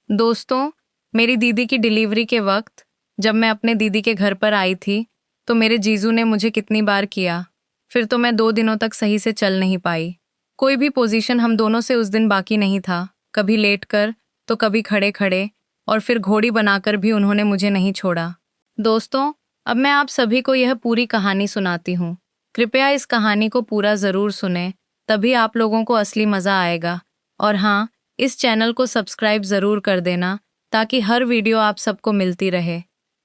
दोस्तों, मेरी दीदी की डिलीवरी के वक्त जब मैं अपने दीदी के घर पर आई थी, तो मेरे जीजू ने मुझे कितनी बार किया। फिर तो मैं 2 दिनों तक सही से चल नहीं पाई। कोई भी पोजीशन हम दोनों से उस दिन बाकी नहीं था। कभी लेट कर तो कभी खड़े खड़े, और फिर घोड़ी बनाकर भी उन्होंने मुझे नहीं छोड़ा। दोस्तों, अब मैं आप सभी को यह पूरी कहानी सुनाती हूँ। कृपया इस कहानी को पूरा ज़रूर सुने, तभी आप लोगों को असली मज़ा आएगा। और हाँ, इस चैनल को सब्सक्राइब ज़रूर कर देना, ताकि हर वीडियो आप सबको मिलती रहे।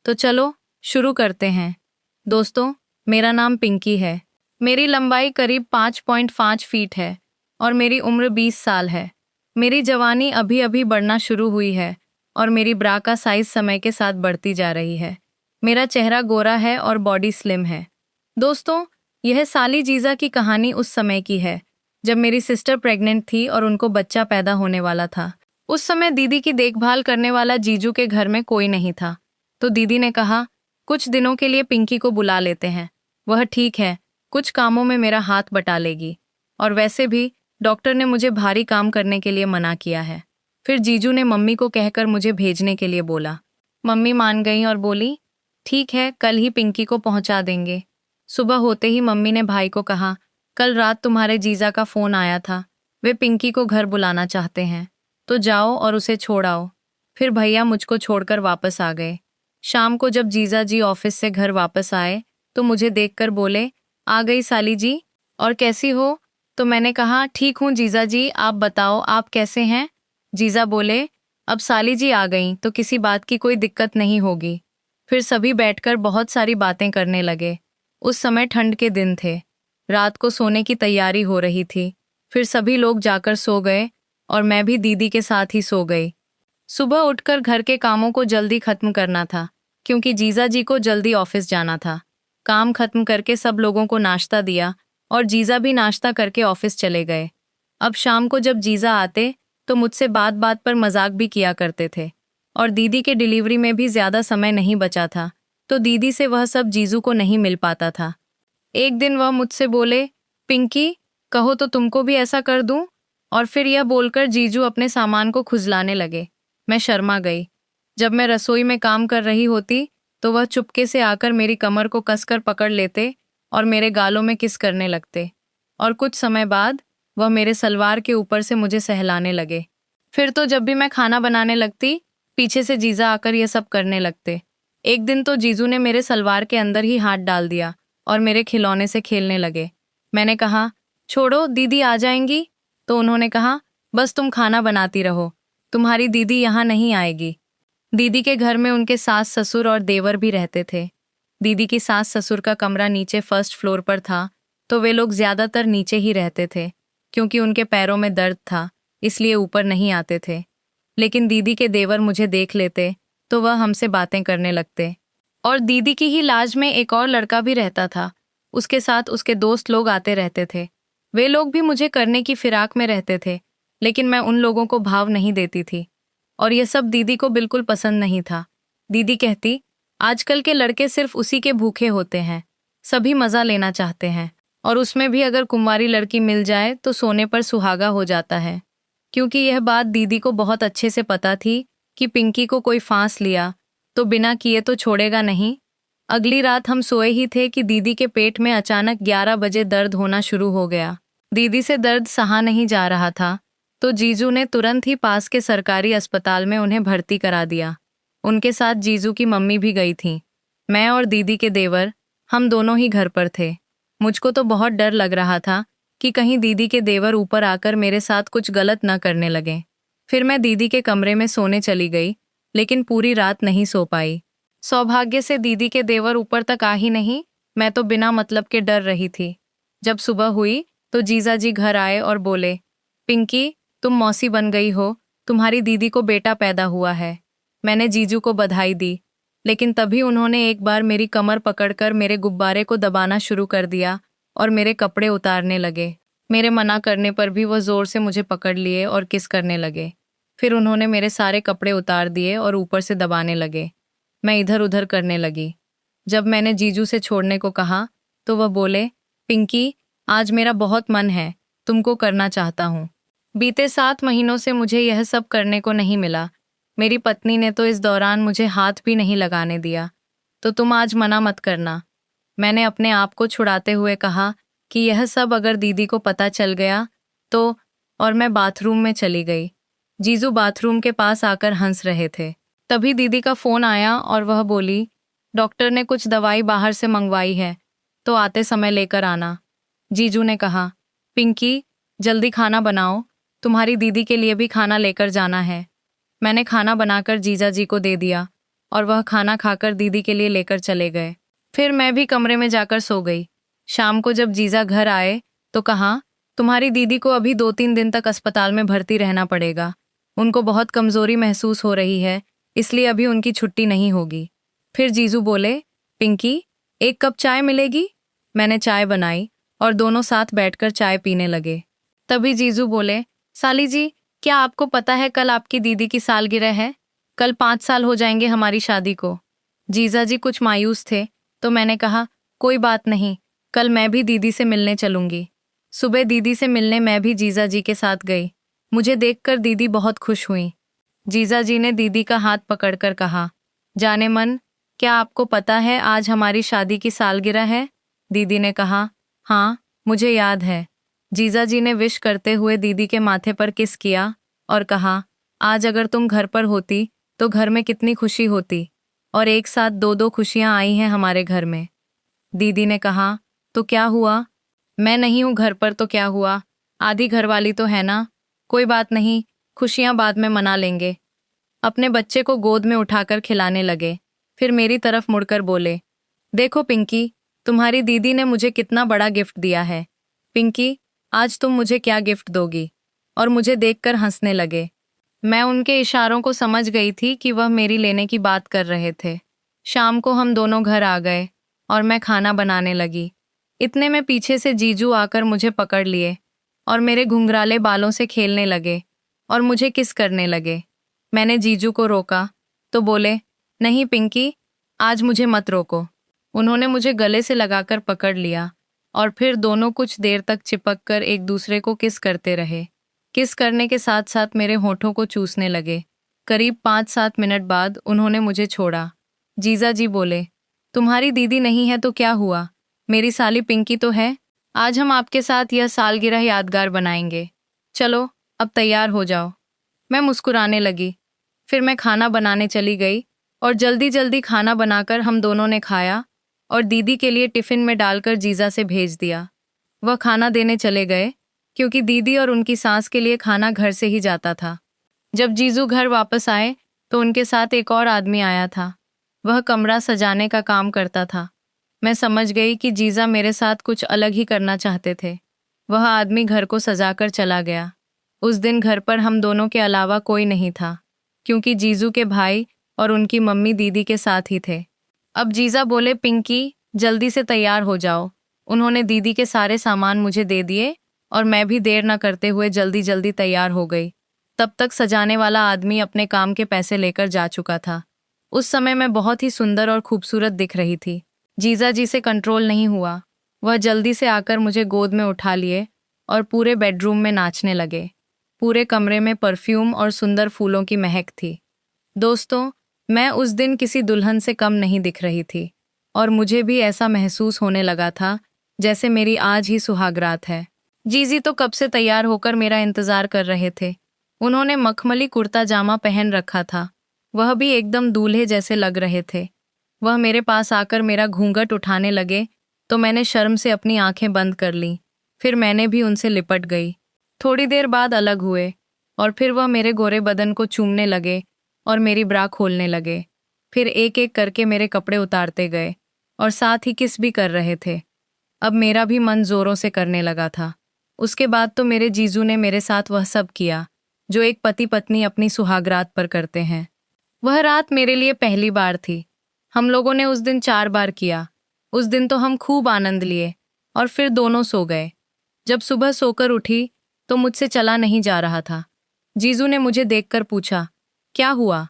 तो चलो शुरू करते हैं। दोस्तों, मेरा नाम पिंकी है। मेरी लंबाई करीब 5.5 फीट है और मेरी उम्र 20 साल है। मेरी जवानी अभी अभी बढ़ना शुरू हुई है और मेरी ब्रा का साइज समय के साथ बढ़ती जा रही है। मेरा चेहरा गोरा है और बॉडी स्लिम है। दोस्तों, यह साली जीजा की कहानी उस समय की है जब मेरी सिस्टर प्रेग्नेंट थी और उनको बच्चा पैदा होने वाला था। उस समय दीदी की देखभाल करने वाला जीजू के घर में कोई नहीं था, तो दीदी ने कहा, कुछ दिनों के लिए पिंकी को बुला लेते हैं। वह ठीक है, कुछ कामों में मेरा हाथ बटा लेगी। और वैसे भी डॉक्टर ने मुझे भारी काम करने के लिए मना किया है। फिर जीजू ने मम्मी को कहकर मुझे भेजने के लिए बोला। मम्मी मान गई और बोली, ठीक है, कल ही पिंकी को पहुंचा देंगे। सुबह होते ही मम्मी ने भाई को कहा, कल रात तुम्हारे जीजा का फोन आया था, वे पिंकी को घर बुलाना चाहते हैं, तो जाओ और उसे छोड़ आओ। फिर भैया मुझको छोड़कर वापस आ गए। शाम को जब जीजा जी ऑफिस से घर वापस आए तो मुझे देखकर बोले, आ गई साली जी, और कैसी हो? तो मैंने कहा, ठीक हूँ जीजा जी, आप बताओ आप कैसे हैं? जीजा बोले, अब साली जी आ गई तो किसी बात की कोई दिक्कत नहीं होगी। फिर सभी बैठकर बहुत सारी बातें करने लगे। उस समय ठंड के दिन थे, रात को सोने की तैयारी हो रही थी। फिर सभी लोग जाकर सो गए और मैं भी दीदी के साथ ही सो गई। सुबह उठकर घर के कामों को जल्दी खत्म करना था, क्योंकि जीजा जी को जल्दी ऑफिस जाना था। काम खत्म करके सब लोगों को नाश्ता दिया और जीजा भी नाश्ता करके ऑफिस चले गए। अब शाम को जब जीजा आते तो मुझसे बात बात पर मजाक भी किया करते थे। और दीदी के डिलीवरी में भी ज्यादा समय नहीं बचा था, तो दीदी से वह सब जीजू को नहीं मिल पाता था। एक दिन वह मुझसे बोले, पिंकी, कहो तो तुमको भी ऐसा कर दूं? और फिर यह बोलकर जीजू अपने सामान को खुजलाने लगे। मैं शर्मा गई। जब मैं रसोई में काम कर रही होती तो वह चुपके से आकर मेरी कमर को कसकर पकड़ लेते और मेरे गालों में किस करने लगते। और कुछ समय बाद वह मेरे सलवार के ऊपर से मुझे सहलाने लगे। फिर तो जब भी मैं खाना बनाने लगती, पीछे से जीजा आकर यह सब करने लगते। एक दिन तो जीजू ने मेरे सलवार के अंदर ही हाथ डाल दिया और मेरे खिलौने से खेलने लगे। मैंने कहा, छोड़ो, दीदी आ जाएंगी। तो उन्होंने कहा, बस तुम खाना बनाती रहो, तुम्हारी दीदी यहाँ नहीं आएगी। दीदी के घर में उनके सास ससुर और देवर भी रहते थे। दीदी की सास ससुर का कमरा नीचे फर्स्ट फ्लोर पर था, तो वे लोग ज्यादातर नीचे ही रहते थे, क्योंकि उनके पैरों में दर्द था, इसलिए ऊपर नहीं आते थे। लेकिन दीदी के देवर मुझे देख लेते तो वह हमसे बातें करने लगते। और दीदी की ही लाज में एक और लड़का भी रहता था, उसके साथ उसके दोस्त लोग आते रहते थे। वे लोग भी मुझे करने की फिराक में रहते थे, लेकिन मैं उन लोगों को भाव नहीं देती थी। और यह सब दीदी को बिल्कुल पसंद नहीं था। दीदी कहती, आजकल के लड़के सिर्फ उसी के भूखे होते हैं, सभी मजा लेना चाहते हैं, और उसमें भी अगर कुंवारी लड़की मिल जाए तो सोने पर सुहागा हो जाता है। क्योंकि यह बात दीदी को बहुत अच्छे से पता थी कि पिंकी को कोई फांस लिया तो बिना किए तो छोड़ेगा नहीं। अगली रात हम सोए ही थे कि दीदी के पेट में अचानक 11 बजे दर्द होना शुरू हो गया। दीदी से दर्द सहा नहीं जा रहा था, तो जीजू ने तुरंत ही पास के सरकारी अस्पताल में उन्हें भर्ती करा दिया। उनके साथ जीजू की मम्मी भी गई थी। मैं और दीदी के देवर, हम दोनों ही घर पर थे। मुझको तो बहुत डर लग रहा था कि कहीं दीदी के देवर ऊपर आकर मेरे साथ कुछ गलत न करने लगें। फिर मैं दीदी के कमरे में सोने चली गई, लेकिन पूरी रात नहीं सो पाई। सौभाग्य से दीदी के देवर ऊपर तक आ ही नहीं, मैं तो बिना मतलब के डर रही थी। जब सुबह हुई तो जीजा जी घर आए और बोले, पिंकी, तुम मौसी बन गई हो, तुम्हारी दीदी को बेटा पैदा हुआ है। मैंने जीजू को बधाई दी, लेकिन तभी उन्होंने एक बार मेरी कमर पकड़कर मेरे गुब्बारे को दबाना शुरू कर दिया और मेरे कपड़े उतारने लगे। मेरे मना करने पर भी वह जोर से मुझे पकड़ लिए और किस करने लगे। फिर उन्होंने मेरे सारे कपड़े उतार दिए और ऊपर से दबाने लगे। मैं इधर उधर करने लगी। जब मैंने जीजू से छोड़ने को कहा तो वह बोले, पिंकी, आज मेरा बहुत मन है, तुमको करना चाहता हूँ। बीते 7 महीनों से मुझे यह सब करने को नहीं मिला, मेरी पत्नी ने तो इस दौरान मुझे हाथ भी नहीं लगाने दिया। तो तुम आज मना मत करना। मैंने अपने आप को छुड़ाते हुए कहा कि यह सब अगर दीदी को पता चल गया तो। और मैं बाथरूम में चली गई। जीजू बाथरूम के पास आकर हंस रहे थे। तभी दीदी का फोन आया और वह बोली, डॉक्टर ने कुछ दवाई बाहर से मंगवाई है, तो आते समय लेकर आना। जीजू ने कहा, पिंकी जल्दी खाना बनाओ, तुम्हारी दीदी के लिए भी खाना लेकर जाना है। मैंने खाना बनाकर जीजा जी को दे दिया और वह खाना खाकर दीदी के लिए लेकर चले गए। फिर मैं भी कमरे में जाकर सो गई। शाम को जब जीजा घर आए तो कहा, तुम्हारी दीदी को अभी 2-3 दिन तक अस्पताल में भर्ती रहना पड़ेगा। उनको बहुत कमजोरी महसूस हो रही है, इसलिए अभी उनकी छुट्टी नहीं होगी। फिर जीजू बोले, पिंकी 1 कप चाय मिलेगी? मैंने चाय बनाई और दोनों साथ बैठकर चाय पीने लगे। तभी जीजू बोले, साली जी क्या आपको पता है कल आपकी दीदी की सालगिरह है? कल 5 साल हो जाएंगे हमारी शादी को। जीजा जी कुछ मायूस थे, तो मैंने कहा, कोई बात नहीं, कल मैं भी दीदी से मिलने चलूंगी। सुबह दीदी से मिलने मैं भी जीजा जी के साथ गई। मुझे देखकर दीदी बहुत खुश हुई। जीजा जी ने दीदी का हाथ पकड़कर कहा, जाने मन, क्या आपको पता है आज हमारी शादी की सालगिरह है? दीदी ने कहा, हाँ मुझे याद है। जीजा जी ने विश करते हुए दीदी के माथे पर किस किया और कहा, आज अगर तुम घर पर होती तो घर में कितनी खुशी होती, और एक साथ 2-2 खुशियां आई हैं हमारे घर में। दीदी ने कहा, तो क्या हुआ? मैं नहीं हूं घर पर तो क्या हुआ, आधी घरवाली तो है ना। कोई बात नहीं, खुशियां बाद में मना लेंगे। अपने बच्चे को गोद में उठाकर खिलाने लगे। फिर मेरी तरफ मुड़कर बोले, देखो पिंकी, तुम्हारी दीदी ने मुझे कितना बड़ा गिफ्ट दिया है। पिंकी आज तुम मुझे क्या गिफ्ट दोगी? और मुझे देखकर हंसने लगे। मैं उनके इशारों को समझ गई थी कि वह मेरी लेने की बात कर रहे थे। शाम को हम दोनों घर आ गए और मैं खाना बनाने लगी। इतने में पीछे से जीजू आकर मुझे पकड़ लिए और मेरे घुंघराले बालों से खेलने लगे और मुझे किस करने लगे। मैंने जीजू को रोका तो बोले, नहीं पिंकी, आज मुझे मत रोको। उन्होंने मुझे गले से लगाकर पकड़ लिया और फिर दोनों कुछ देर तक चिपक कर एक दूसरे को किस करते रहे। किस करने के साथ साथ मेरे होठों को चूसने लगे। करीब 5-7 मिनट बाद उन्होंने मुझे छोड़ा। जीजा जी बोले, तुम्हारी दीदी नहीं है तो क्या हुआ, मेरी साली पिंकी तो है। आज हम आपके साथ यह सालगिरह यादगार बनाएंगे। चलो अब तैयार हो जाओ। मैं मुस्कुराने लगी। फिर मैं खाना बनाने चली गई और जल्दी जल्दी खाना बनाकर हम दोनों ने खाया और दीदी के लिए टिफिन में डालकर जीजा से भेज दिया। वह खाना देने चले गए क्योंकि दीदी और उनकी सास के लिए खाना घर से ही जाता था। जब जीजू घर वापस आए तो उनके साथ एक और आदमी आया था। वह कमरा सजाने का काम करता था। मैं समझ गई कि जीजा मेरे साथ कुछ अलग ही करना चाहते थे। वह आदमी घर को सजाकर चला गया। उस दिन घर पर हम दोनों के अलावा कोई नहीं था, क्योंकि जीजू के भाई और उनकी मम्मी दीदी के साथ ही थे। अब जीजा बोले, पिंकी जल्दी से तैयार हो जाओ। उन्होंने दीदी के सारे सामान मुझे दे दिए और मैं भी देर न करते हुए जल्दी जल्दी तैयार हो गई। तब तक सजाने वाला आदमी अपने काम के पैसे लेकर जा चुका था। उस समय मैं बहुत ही सुंदर और खूबसूरत दिख रही थी। जीजा जी से कंट्रोल नहीं हुआ। वह जल्दी से आकर मुझे गोद में उठा लिए और पूरे बेडरूम में नाचने लगे। पूरे कमरे में परफ्यूम और सुंदर फूलों की महक थी। दोस्तों, मैं उस दिन किसी दुल्हन से कम नहीं दिख रही थी और मुझे भी ऐसा महसूस होने लगा था जैसे मेरी आज ही सुहागरात है। जीजी तो कब से तैयार होकर मेरा इंतजार कर रहे थे। उन्होंने मखमली कुर्ता जामा पहन रखा था। वह भी एकदम दूल्हे जैसे लग रहे थे। वह मेरे पास आकर मेरा घूंघट उठाने लगे तो मैंने शर्म से अपनी आंखें बंद कर लीं। फिर मैंने भी उनसे लिपट गई। थोड़ी देर बाद अलग हुए और फिर वह मेरे गोरे बदन को चूमने लगे और मेरी ब्रा खोलने लगे। फिर एक एक करके मेरे कपड़े उतारते गए और साथ ही किस भी कर रहे थे। अब मेरा भी मन जोरों से करने लगा था। उसके बाद तो मेरे जीजू ने मेरे साथ वह सब किया जो एक पति पत्नी अपनी सुहागरात पर करते हैं। वह रात मेरे लिए पहली बार थी। हम लोगों ने उस दिन 4 बार किया। उस दिन तो हम खूब आनंद लिए और फिर दोनों सो गए। जब सुबह सोकर उठी तो मुझसे चला नहीं जा रहा था। जीजू ने मुझे देखकर पूछा, क्या हुआ?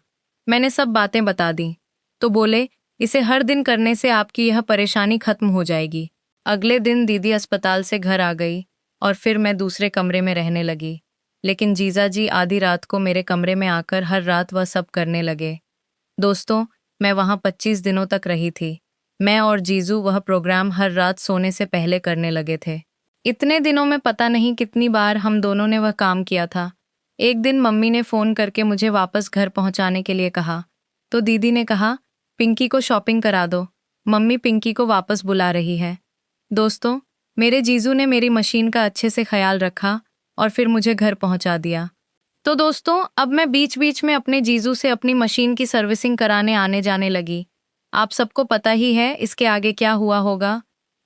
मैंने सब बातें बता दी तो बोले, इसे हर दिन करने से आपकी यह परेशानी खत्म हो जाएगी। अगले दिन दीदी अस्पताल से घर आ गई और फिर मैं दूसरे कमरे में रहने लगी। लेकिन जीजा जी आधी रात को मेरे कमरे में आकर हर रात वह सब करने लगे। दोस्तों, मैं वहाँ 25 दिनों तक रही थी। मैं और जीजू वह प्रोग्राम हर रात सोने से पहले करने लगे थे। इतने दिनों में पता नहीं कितनी बार हम दोनों ने वह काम किया था। एक दिन मम्मी ने फ़ोन करके मुझे वापस घर पहुंचाने के लिए कहा, तो दीदी ने कहा, पिंकी को शॉपिंग करा दो, मम्मी पिंकी को वापस बुला रही है। दोस्तों, मेरे जीजू ने मेरी मशीन का अच्छे से ख्याल रखा और फिर मुझे घर पहुंचा दिया। तो दोस्तों, अब मैं बीच बीच में अपने जीजू से अपनी मशीन की सर्विसिंग कराने आने जाने लगी। आप सबको पता ही है इसके आगे क्या हुआ होगा।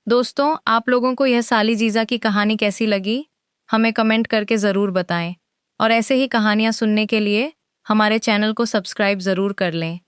दोस्तों, आप लोगों को यह साली जीजा की कहानी कैसी लगी? हमें कमेंट करके ज़रूर बताएं। और ऐसे ही कहानियाँ सुनने के लिए हमारे चैनल को सब्सक्राइब ज़रूर कर लें।